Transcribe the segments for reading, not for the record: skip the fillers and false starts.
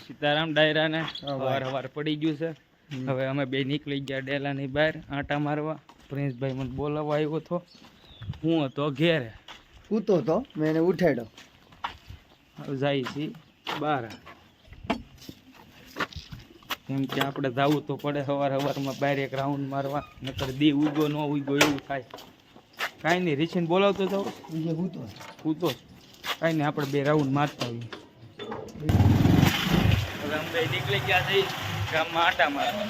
સીતારામ ડાયરા ને વાર પડી ગયું છે. હવે અમે બે નીકળી ગયા ડેલાની બહાર આંટા મારવા. પ્રિન્સભાઈ મને બોલાવવા આવ્યો હતો. હું હતો ઘેરે સૂતો તો મેં એને ઉઠાડ્યો. હવે જાય છે બહાર, કેમ કે આપણે જવું તો પડે સવારમાં બહાર એક રાઉન્ડ મારવા, નકર દી ઉગો ન ઉગો એવું થાય. કાંઈ નહીં, રીછીને બોલાવતો જાવ. સૂતો કાંઈ નહીં, આપણે બે રાઉન્ડ મારતા હોઈએ. હવે અમે નીકળી ગયા છીએ ગામમાં આંટા મારવા.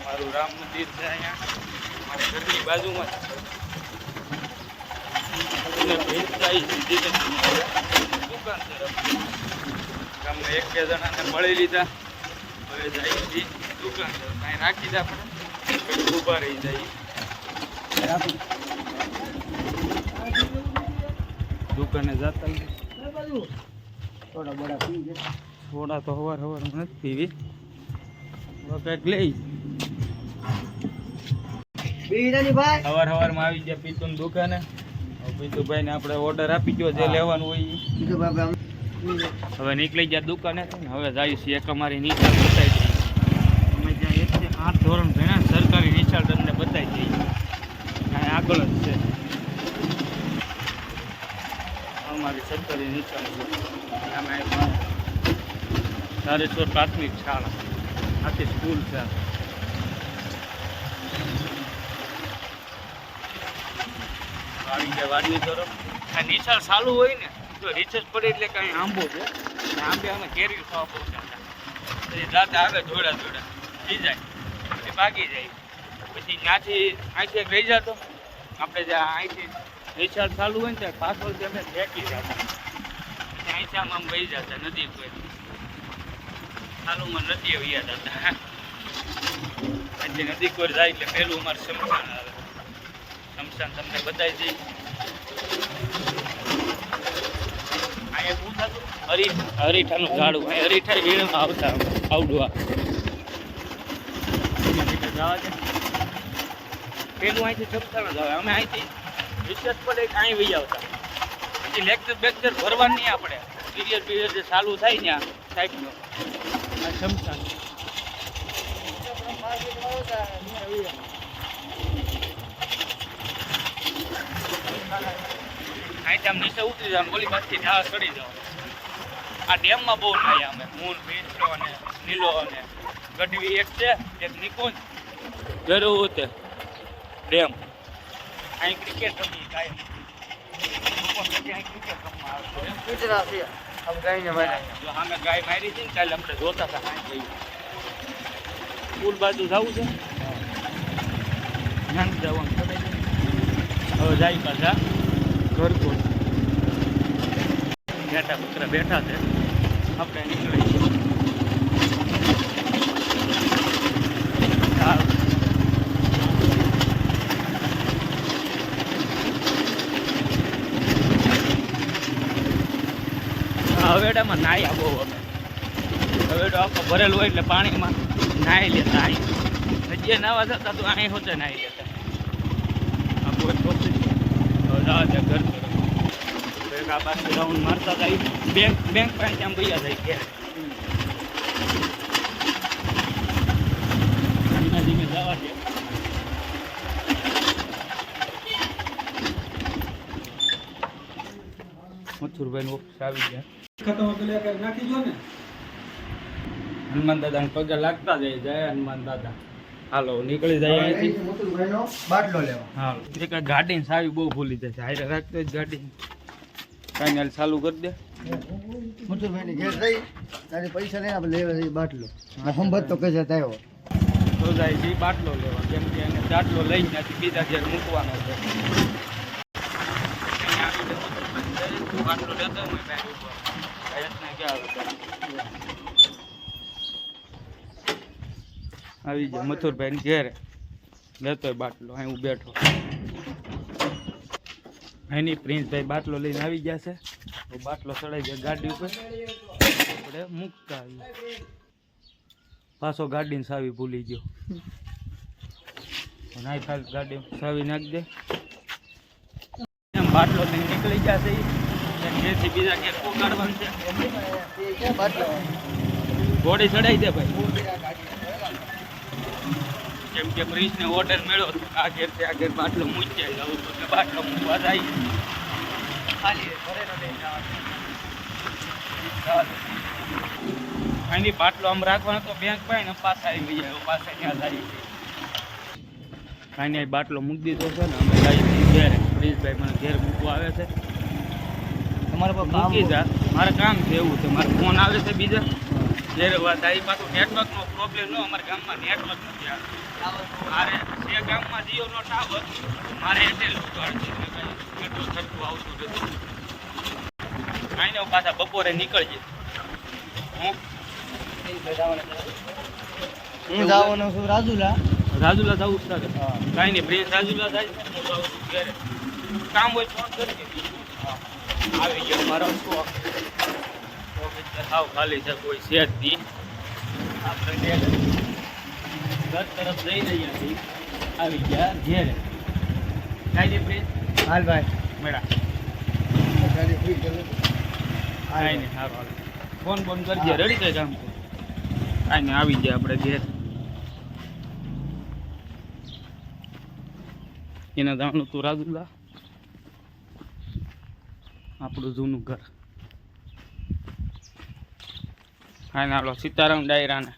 મારું રામ મંદિર છે અહીંયા મારા ઘરની બાજુમાં. દુકાન તરફ ગામમાં એક બે જણાને મળી લીધા. હવે જાય છે દુકાન તરફ. કાંઈ રાખી દે આપણે ઊભા રહી જાય. દુકાને જતા થોડા તો હવાર નથી પીવી. કંઈક લઈ સવારમાં આવી ગયા પીતું દુકાને. પીતુભાઈ ને આપણે ઓર્ડર આપી ગયો જે લેવાનું હોય. હવે નીકળી ગયા દુકાને. હવે જાય છે એક અમારી નિશાળ બતાવી દઈએ. અમે જ્યાં 1 થી 8 ધોરણ ભણ્યા સરકારી નિશાળ તમને બતાવી દઈએ. ત્યાં આગળ જ છે અમારી સરકારી નિશાળ. તારેશ્વર પ્રાથમિક શાળા આખી સ્કૂલ છે. આવી ગયા વાડી તરફ. આ નિશાળ ચાલુ હોય ને તો રિસર્ચ પડે એટલે કાંઈ આંબો છે. આંબે અમે કેરી ખાવા પહોંચાડતા. પછી રાતે આવે જોડા થઈ જાય પછી ભાગી જાય. પછી ત્યાંથી અહીંથી એક રહી જતો. આપણે જ્યાં અહીંથી નિશાળ ચાલુ હોય ને ત્યાં પાછળથી અમે ફેંકી જતા. પછી અહીંથી આમ વહી જતા નદી કોઈ ચાલુમાં નદી વહ્યા જતા. અહીંથી નદી કોઈ જાય એટલે પહેલું અમારે શમશાન આવે. શમશાન તમને બતાવી દઈએ. અહીંયા શું થતું હરીઠાનું ઝાડું. અહીં હરીઠા વીણમાં આવતા આવડવા જવા દે. પેલું અહીંથી શમશાન જ આવે. અમે અહીંથી રિસર્ચ પડે અહીં વહી આવતા. પછી લેક્ચર બેક્ચર ભરવા નહીં આપણે. પીરિયડ જે ચાલુ થાય ત્યાં સાહેબનો આ શમશાન. અહીંથી આમ નીચે ઉતરી જાવ, ગોલી બાજથી ઢાળ ચડી જાવ. આ ડેમમાં બહુ થાય અમે. મૂળ ભેંસો અને નીલો અને ગઢવી એક છે, એક નિકુંજ જરૂર ડેમ. અહીં ક્રિકેટ રમી કાંઈ ક્રિકેટ રમવા આવે. જો સામે ગાય મારી છે ને કાલે આપણે જોતા હતા. કાંઈ સ્કૂલ બાજુ જવું છે જ્ઞાન જવાનું. હવે જાય પાછા ઘરકોટ. બેઠા બકરા બેઠા છે. આપણે નીકળી હવેડામાં નાહ્યા બહુ અમે. હવેડો આખો ભરેલો હોય એટલે પાણીમાં નાહી લેતા. અહીં નજીએ નાવા જતા તો અહીં હોતે નાહી લેતા. આ કોઈ છોકરી જવા દે ઘર તરફ. આ પાછું રાઉન્ડ મારતા જાય. બેંક પાસે આમ ભૈયા જાય ઘેર. ધીમે ધીમે જવા દે. મથુરભાઈ ઓફિસ આવી ગયા. હનુમાન દાદા ને પગે લાગતા જાય હનુમાન દાદા. હાલો નીકળી જાય અહીંથી. બાટલો લેવા. હા, એક ગાડી સાવી બહુ ભૂલી જાય છે. હારે રાખતો જ ગાડી કાંઈ હાલ ચાલુ કરી દે. મથુરભાઈ ઘેર જઈ તારે પૈસા લઈને આપણે લેવા જઈએ બાટલો. હંબત તો કહે આવ્યો તો જાય છે બાટલો લેવા. કેમ કે એને બાટલો લઈને ત્યાંથી બીજા ઘેર મૂકવાનો છે. બાટલો લેતો આવી જાય મથુરભાઈ ઘેરે લેતો બાટલો. અહીં હું બેઠો. એની પ્રિન્સભાઈ બાટલો લઈને આવી ગયા છે. બાટલો ચડાઈ ગયા ગાડી ઉપર. આપણે મૂકતા આવી. પાછો ગાડીને સાવી ભૂલી ગયો. નાઈ ખાલી ગાડી સાવી નાખી દે. એમ બાટલો લઈને નીકળી ગયા છે. ઘેરથી બીજા ઘેર પોગાડવાનું છે. એ ક્યાં બાટલા ઘોડી ચડાવી દે ભાઈ. ફૂલ આ ગાડી કેમ કે પ્રિન્સને ઓર્ડર મળ્યો તો આ ઘેરથી આ ઘેર બાટલો મૂક્યા જાઉં તો એટલે બાટલો મૂકવા જાય. ખાલી ઘરે ન લઈને જવાનું. આની બાટલો આમ રાખવાનો તો બેંક પાય ને પાછા આવી જાય પાછા ત્યાં જાય. કાંઈ નહીં બાટલો મૂકી દીધો છે ને અમે જઈએ ઘેર. પ્રિન્સભાઈ મને ઘેર મૂકવા આવે છે. તમારે પર કામ મૂકી જા મારે કામ છે એવું છે. મારે ફોન આવે છે બીજા ઘેર વાત આવી પાછું નેટવર્કનો પ્રોબ્લેમ ન અમારા ગામમાં નેટવર્ક નથી આવતું. મારે જે ગામમાં જીઓનો ટાવર મારે એરટેલ ઉગાડશે એટલું સરખું આવતું નથી. કાંઈ નહીં પાછા બપોરે નીકળજે. હું હું જવાનો છું રાજુલા. રાજુલા જવું છે ને? હા. કાંઈ નહીં પ્રિન્સ રાજુલા જાય છે હું જાઉં છું ઘેરે. કામ હોય ફોન કરી આવી ગયો મારો હાવ ખાલી છે કોઈ છે જ નહીં. આપણે ઘર તરફ જઈ રહ્યા છીએ. આવી ગયા ઘેરે. કાંઈ નહીં પ્રિન્સ હાલ ભાઈ મેળા ગાડી ફ્રી કરી કાંઈ નહીં સારું હાલો. ફોન બોન કરજે રેડી કઈ કામ છે કાંઈ નહીં આવી ગયા આપણે ઘેર. એના જવાનું તું રાજુલા આપણું જૂનું ઘર. હા હાલો સીતારામ ડાયરાને